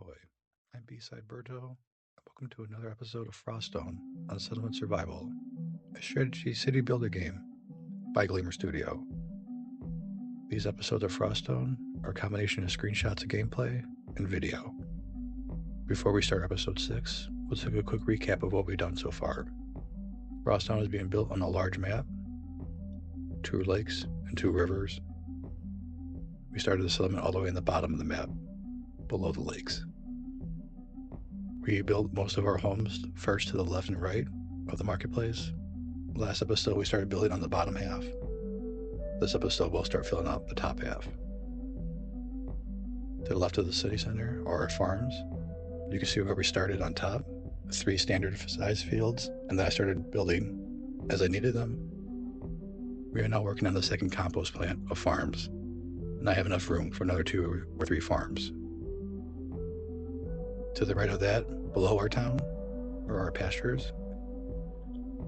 Ahoy, I'm B-Side Berto, and welcome to another episode of Froststone on Settlement Survival, a strategy city builder game by Gleamer Studio. These episodes of Froststone are a combination of screenshots of gameplay and video. Before we start episode 6, we'll take a quick recap of what we've done so far. Froststone is being built on a large map, 2 lakes and 2 rivers. We started the settlement all the way in the bottom of the map, below the lakes. We built most of our homes first to the left and right of the marketplace. Last episode we started building on the bottom half. This episode we'll start filling out the top half. To the left of the city center are our farms. You can see where we started on top, 3 standard size fields, and then I started building as I needed them. We are now working on the second compost plant of farms, and I have enough room for another 2 or 3 farms. To the right of that, below our town, are our pastures.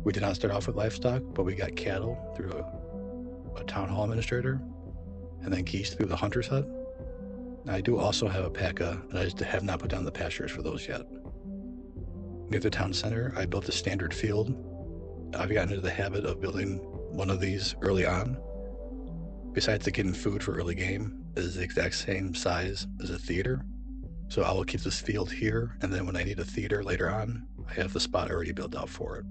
We did not start off with livestock, but we got cattle through a town hall administrator, and then geese through the hunter's hut. Now, I do also have a PACA, and I just have not put down the pastures for those yet. Near the town center, I built a standard field. I've gotten into the habit of building one of these early on. Besides getting food for early game, it is the exact same size as a theater. So I will keep this field here, and then when I need a theater later on, I have the spot already built out for it.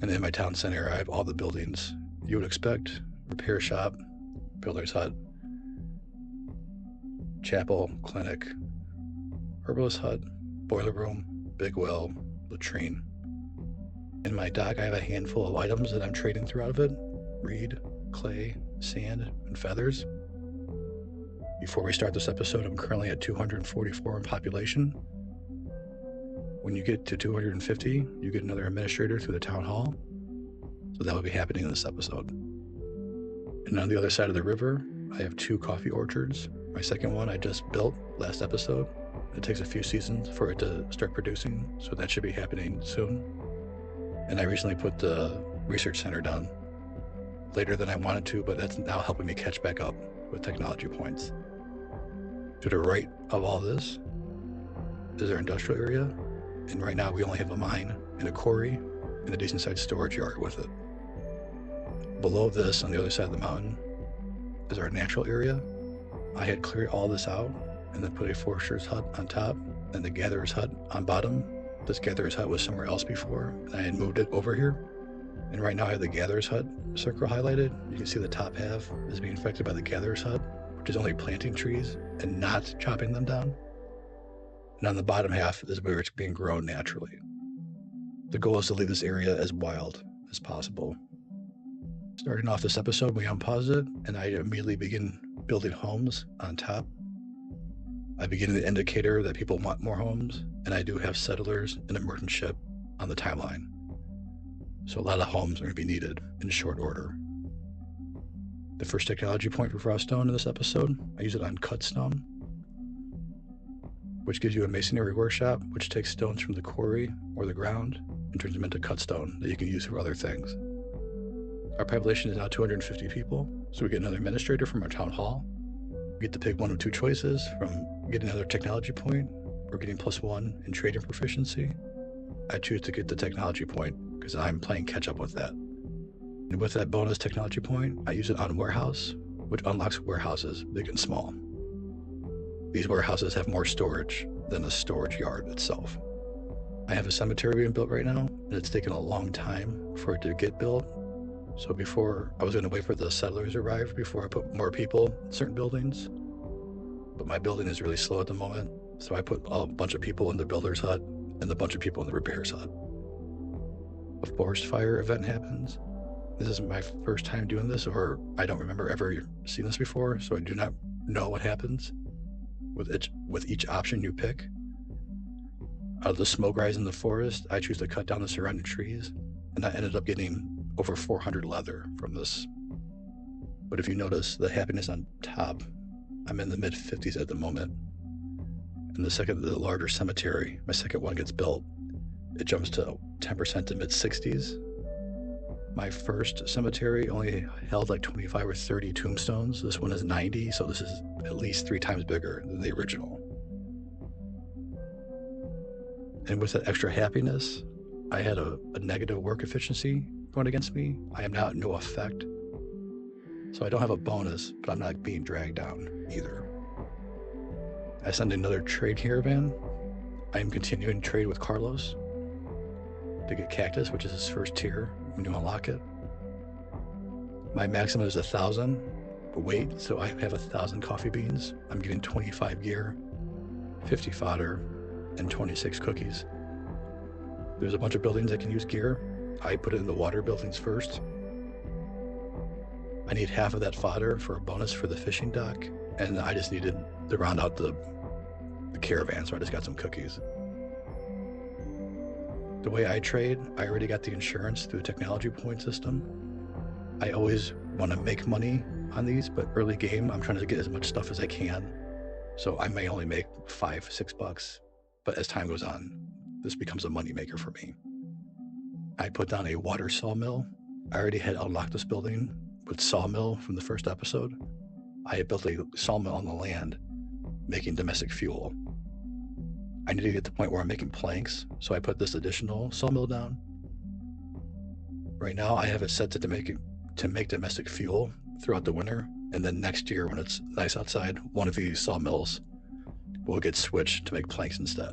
And in my town center, I have all the buildings you would expect: repair shop, builder's hut, chapel, clinic, herbalist hut, boiler room, big well, latrine. In my dock, I have a handful of items that I'm trading through out of it: reed, clay, sand, and feathers. Before we start this episode, I'm currently at 244 in population. When you get to 250, you get another administrator through the town hall. So that will be happening in this episode. And on the other side of the river, I have 2 coffee orchards. My second one I just built last episode. It takes a few seasons for it to start producing, so that should be happening soon. And I recently put the research center down later than I wanted to, but that's now helping me catch back up with technology points. To the right of all this is our industrial area, and right now we only have a mine and a quarry and a decent sized storage yard with it. Below this, on the other side of the mountain, is our natural area. I had cleared all this out and then put a forester's hut on top and the gatherer's hut on bottom. This gatherer's hut was somewhere else before, and I had moved it over here. And right now I have the gatherer's hut circle highlighted. You can see the top half is being affected by the gatherer's hut, which is only planting trees and not chopping them down. And on the bottom half is where it's being grown naturally. The goal is to leave this area as wild as possible. Starting off this episode, we unpause it, and I immediately begin building homes on top. I begin the indicator that people want more homes, and I do have settlers and a merchant ship on the timeline. So a lot of homes are going to be needed in short order. The first technology point for Froststone in this episode, I use it on cutstone, which gives you a masonry workshop, which takes stones from the quarry or the ground and turns them into cutstone that you can use for other things. Our population is now 250 people, so we get another administrator from our town hall. We get to pick one of 2 choices from getting another technology point or getting +1 in trading proficiency. I choose to get the technology point because I'm playing catch up with that. And with that bonus technology point, I use it on warehouse, which unlocks warehouses big and small. These warehouses have more storage than the storage yard itself. I have a cemetery being built right now, and it's taken a long time for it to get built. So before, I was going to wait for the settlers to arrive before I put more people in certain buildings. But my building is really slow at the moment, so I put a bunch of people in the builder's hut and a bunch of people in the repair's hut. A forest fire event happens. This is my first time doing this, or I don't remember ever seeing this before, so I do not know what happens with each option you pick. Out of the smoke rise in the forest, I choose to cut down the surrounding trees, and I ended up getting over 400 leather from this. But if you notice the happiness on top, I'm in the mid-50s at the moment. And the second the larger cemetery, my second one, gets built, it jumps to 10% to mid-60s. My first cemetery only held like 25 or 30 tombstones. This one is 90, so this is at least 3 times bigger than the original. And with that extra happiness, I had a negative work efficiency going against me. I am now at no effect. So I don't have a bonus, but I'm not being dragged down either. I send another trade caravan. I am continuing to trade with Carlos to get cactus, which is his first tier when you unlock it. My maximum is 1,000 weight, so I have 1,000 coffee beans. I'm getting 25 gear, 50 fodder, and 26 cookies. There's a bunch of buildings that can use gear. I put it in the water buildings first. I need half of that fodder for a bonus for the fishing dock, and I just needed to round out the caravan, so I just got some cookies. The way I trade, I already got the insurance through the technology point system. I always want to make money on these, but early game, I'm trying to get as much stuff as I can. So I may only make $5, $6, but as time goes on, this becomes a money maker for me. I put down a water sawmill. I already had unlocked this building with sawmill from the first episode. I had built a sawmill on the land, making domestic fuel. I need to get to the point where I'm making planks, so I put this additional sawmill down. Right now, I have it set to make domestic fuel throughout the winter, and then next year, when it's nice outside, one of these sawmills will get switched to make planks instead.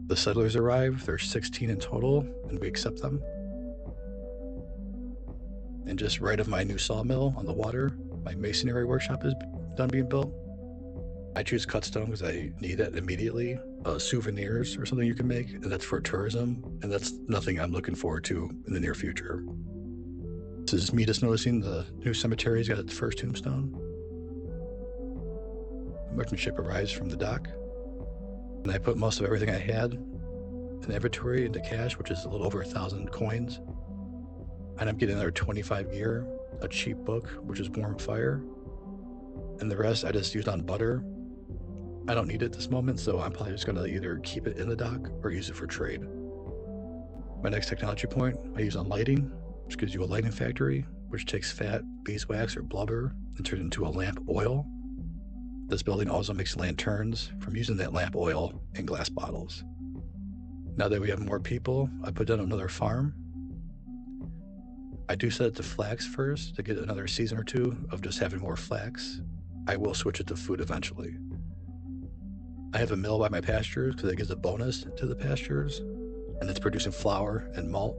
The settlers arrive. There's 16 in total, and we accept them. And just right of my new sawmill on the water, my masonry workshop is done being built. I choose cut stone because I need it immediately. Souvenirs or something you can make, and that's for tourism, and that's nothing I'm looking forward to in the near future. This is me just noticing the new cemetery's got its first tombstone. The merchant ship arrives from the dock, and I put most of everything I had in inventory into cash, which is a little over 1,000 coins. And I'm getting another 25 gear, a cheap book, which is Warm Fire, and the rest I just used on butter. I don't need it at this moment, so I'm probably just going to either keep it in the dock or use it for trade. My next technology point I use on lighting, which gives you a lighting factory, which takes fat beeswax or blubber and turns it into a lamp oil. This building also makes lanterns from using that lamp oil in glass bottles. Now that we have more people, I put down another farm. I do set it to flax first to get another season or two of just having more flax. I will switch it to food eventually. I have a mill by my pastures because it gives a bonus to the pastures, and it's producing flour and malt.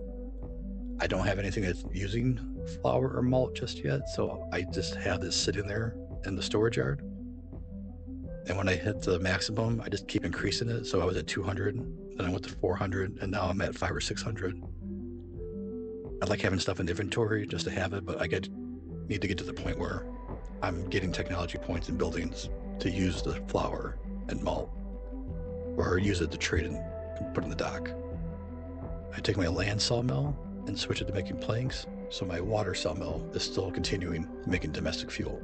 I don't have anything that's using flour or malt just yet, so I just have this sitting there in the storage yard. And when I hit the maximum, I just keep increasing it. So I was at 200, then I went to 400, and now I'm at 500 or 600. I like having stuff in inventory just to have it, but I need to get to the point where I'm getting technology points in buildings to use the flour and malt, or use it to trade and put in the dock. I take my land sawmill and switch it to making planks, so my water sawmill is still continuing making domestic fuel.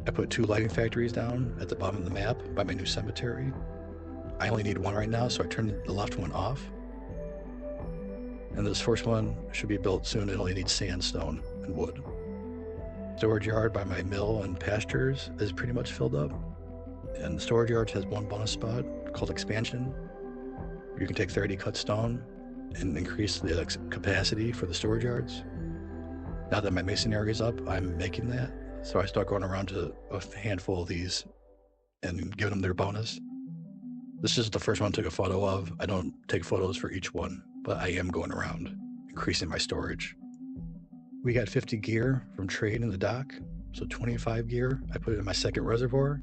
I put 2 lighting factories down at the bottom of the map by my new cemetery. I only need 1 right now, so I turned the left one off. And this first one should be built soon. It only needs sandstone and wood. Storage yard by my mill and pastures is pretty much filled up. And the storage yard has 1 bonus spot called expansion. You can take 30 cut stone and increase the capacity for the storage yards. Now that my masonry is up, I'm making that. So I start going around to a handful of these and giving them their bonus. This is the first one I took a photo of. I don't take photos for each one, but I am going around increasing my storage. We got 50 gear from trade in the dock, so 25 gear. I put it in my second reservoir.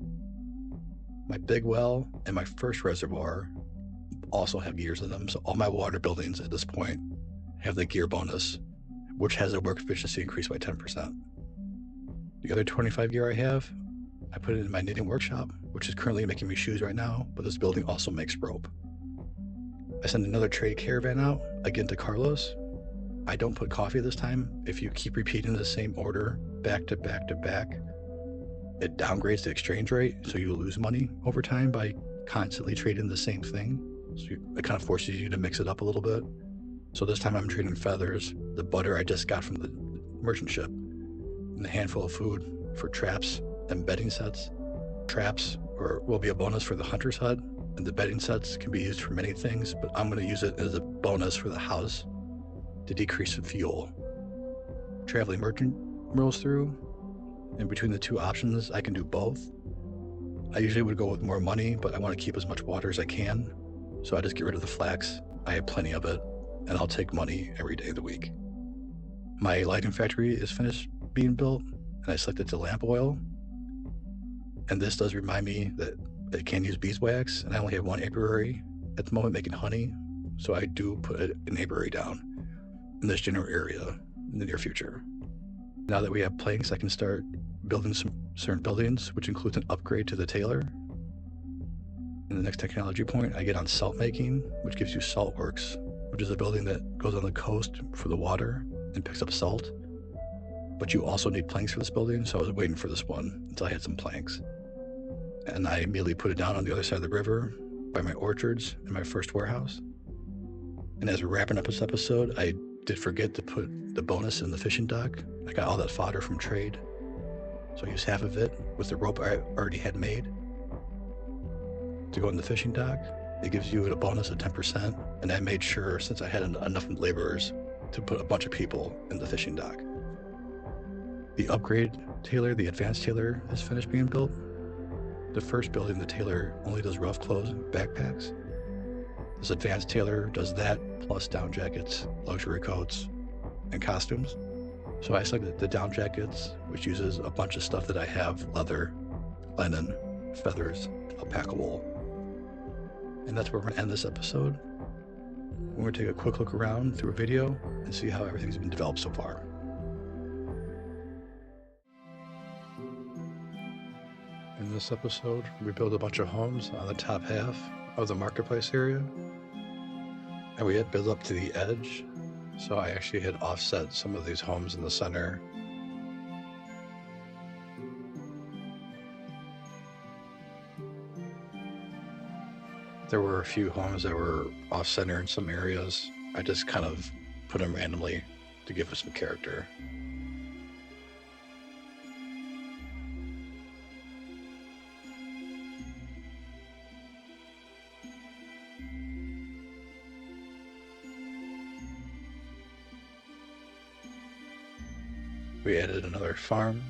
My big well and my first reservoir also have gears in them, so all my water buildings at this point have the gear bonus, which has a work efficiency increased by 10%. The other 25 gear I have, I put it in my knitting workshop, which is currently making me shoes right now, but this building also makes rope. I send another trade caravan out, again to Carlos. I don't put coffee this time. If you keep repeating the same order back to back to back, it downgrades the exchange rate, so you lose money over time by constantly trading the same thing. So it kind of forces you to mix it up a little bit. So this time I'm trading feathers, the butter I just got from the merchant ship, and a handful of food for traps and bedding sets. Traps will be a bonus for the hunter's hut, And the bedding sets can be used for many things, but I'm going to use it as a bonus for the house to decrease the fuel. Traveling merchant rolls through, and between the two options, I can do both. I usually would go with more money, but I want to keep as much water as I can, so I just get rid of the flax. I have plenty of it, and I'll take money every day of the week. My lighting factory is finished being built, and I selected the lamp oil. And this does remind me that I can use beeswax, and I only have one apiary at the moment making honey, so I do put an apiary down in this general area in the near future. Now that we have planks, I can start building some certain buildings, which includes an upgrade to the tailor. In the next technology point, I get on salt making, which gives you salt works, which is a building that goes on the coast for the water and picks up salt. But you also need planks for this building, so I was waiting for this one until I had some planks. And I immediately put it down on the other side of the river by my orchards and my first warehouse. And as we're wrapping up this episode, I did forget to put the bonus in the fishing dock. I got all that fodder from trade, so I used half of it with the rope I already had made to go in the fishing dock. It gives you a bonus of 10%, and I made sure, since I had enough laborers, to put a bunch of people in the fishing dock. The upgrade tailor, the advanced tailor, is finished being built. The first building, the tailor only does rough clothes, backpacks. This advanced tailor does that, plus down jackets, luxury coats, and costumes. So I selected the down jackets, which uses a bunch of stuff that I have: leather, linen, feathers, alpaca wool. And that's where we're gonna end this episode. We're gonna take a quick look around through a video and see how everything's been developed so far. In this episode, we built a bunch of homes on the top half of the marketplace area, and we had built up to the edge, so I actually had offset some of these homes in the center. There were a few homes that were off-center in some areas. I just kind of put them randomly to give us some character. We added another farm.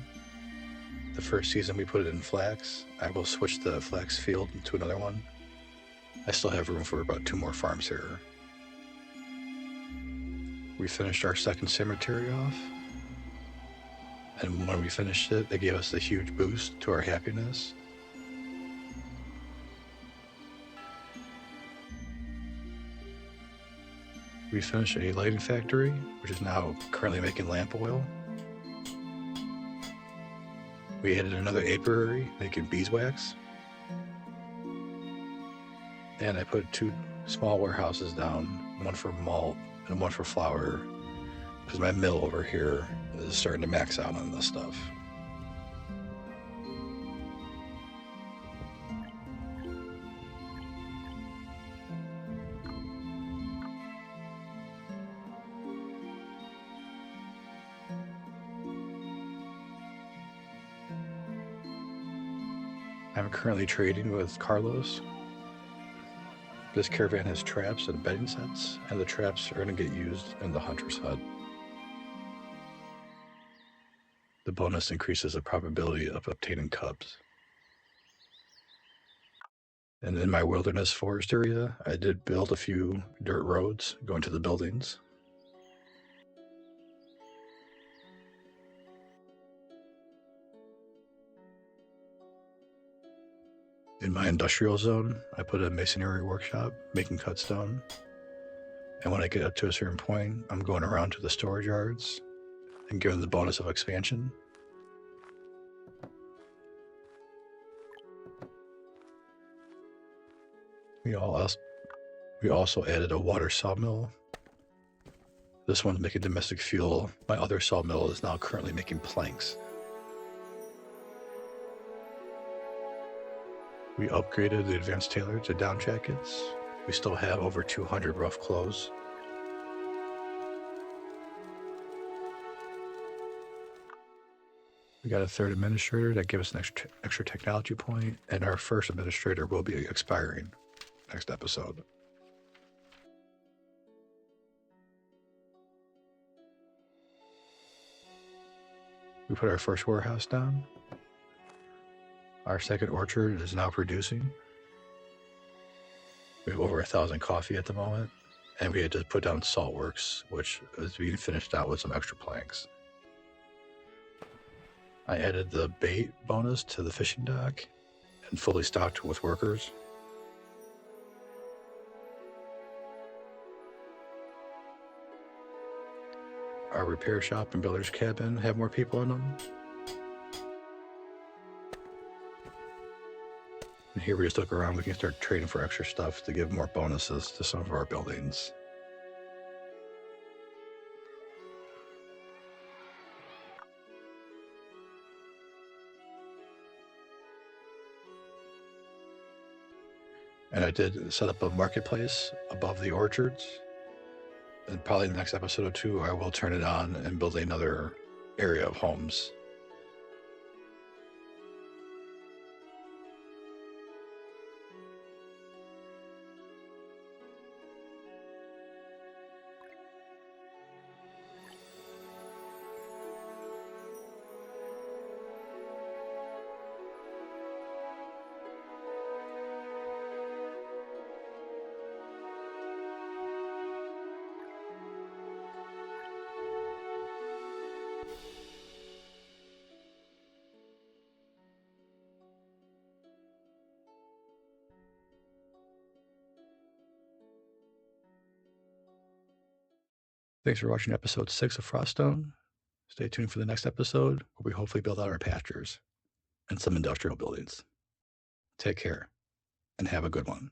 The first season we put it in flax. I will switch the flax field into another one. I still have room for about 2 more farms here. We finished our second cemetery off, and when we finished it, they gave us a huge boost to our happiness. We finished a lighting factory, which is now currently making lamp oil. We added another apiary making beeswax. And I put 2 small warehouses down, one for malt and one for flour, because my mill over here is starting to max out on this stuff. I'm currently trading with Carlos. This caravan has traps and bedding sets, and the traps are going to get used in the hunter's hut. The bonus increases the probability of obtaining cubs. And in my wilderness forest area, I did build a few dirt roads going to the buildings. In my industrial zone, I put a masonry workshop making cut stone. And when I get up to a certain point, I'm going around to the storage yards and giving the bonus of expansion. We also added a water sawmill. This one's making domestic fuel. My other sawmill is now currently making planks. We upgraded the advanced tailor to down jackets. We still have over 200 rough clothes. We got a third administrator that gives us an extra technology point, and our first administrator will be expiring. next episode. We put our first warehouse down. Our second orchard is now producing. We have over 1,000 coffee at the moment, and we had just put down saltworks, which is being finished out with some extra planks. I added the bait bonus to the fishing dock and fully stocked with workers. Our repair shop and builder's cabin have more people in them. And here we just look around, we can start trading for extra stuff to give more bonuses to some of our buildings. And I did set up a marketplace above the orchards. And probably in the next episode or two, I will turn it on and build another area of homes. Thanks for watching episode 6 of Froststone. Stay tuned for the next episode, where we hopefully build out our pastures and some industrial buildings. Take care, and have a good one.